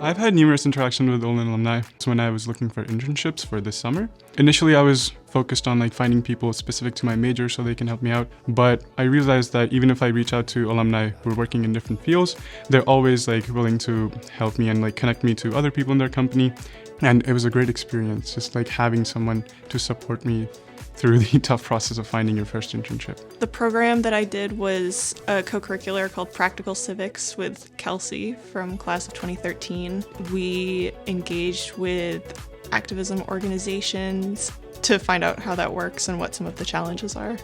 I've had numerous interactions with Olin alumni when I was looking for internships for this summer. Initially, I was focused on finding people specific to my major so they can help me out. But I realized that even if I reach out to alumni who are working in different fields, they're always willing to help me and connect me to other people in their company. And it was a great experience, just having someone to support me through the tough process of finding your first internship. The program that I did was a co-curricular called Practical Civics with Kelsey from class of 2013. We engaged with activism organizations to find out how that works and what some of the challenges are.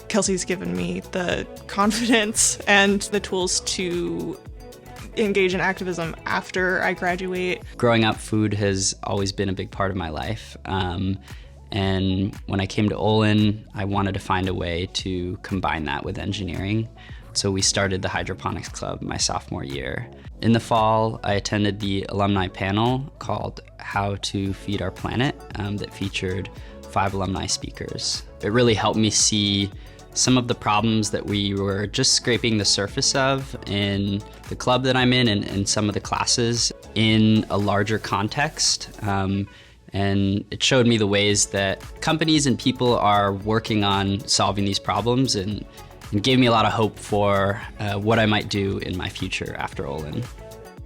Kelsey's given me the confidence and the tools to engage in activism after I graduate. Growing up, food has always been a big part of my life. And when I came to Olin, I wanted to find a way to combine that with engineering. So we started the Hydroponics Club my sophomore year. In the fall, I attended the alumni panel called How to Feed Our Planet that featured 5 alumni speakers. It really helped me see some of the problems that we were just scraping the surface of in the club that I'm in and some of the classes in a larger context. And it showed me the ways that companies and people are working on solving these problems and gave me a lot of hope for what I might do in my future after Olin.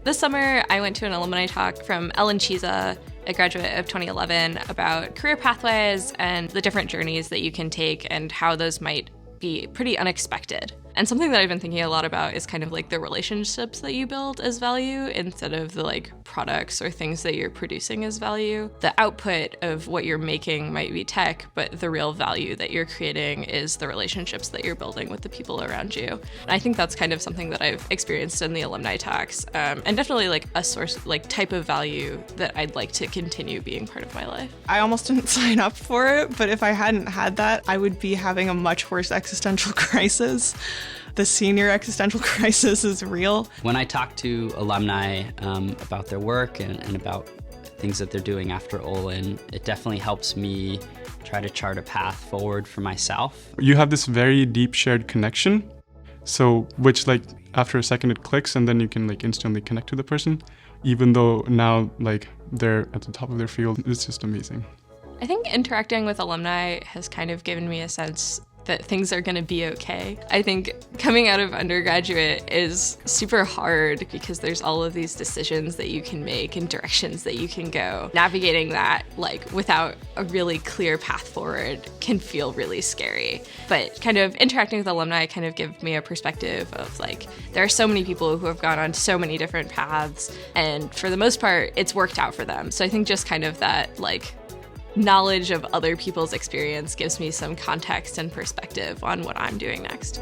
This summer, I went to an alumni talk from Olin CLTE, a graduate of 2011, about career pathways and the different journeys that you can take and how those might be pretty unexpected. And something that I've been thinking a lot about is kind of the relationships that you build as value instead of the products or things that you're producing as value. The output of what you're making might be tech, but the real value that you're creating is the relationships that you're building with the people around you. And I think that's kind of something that I've experienced in the alumni talks, and definitely a source, type of value that I'd like to continue being part of my life. I almost didn't sign up for it, but if I hadn't had that, I would be having a much worse existential crisis. The senior existential crisis is real. When I talk to alumni about their work and about things that they're doing after Olin, it definitely helps me try to chart a path forward for myself. You have this very deep shared connection, so which after a second it clicks and then you can instantly connect to the person, even though now they're at the top of their field. It's just amazing. I think interacting with alumni has kind of given me a sense that things are going to be okay. I think coming out of undergraduate is super hard because there's all of these decisions that you can make and directions that you can go. Navigating that without a really clear path forward can feel really scary. But kind of interacting with alumni kind of give me a perspective of there are so many people who have gone on so many different paths, and for the most part it's worked out for them. So I think just kind of that knowledge of other people's experience gives me some context and perspective on what I'm doing next.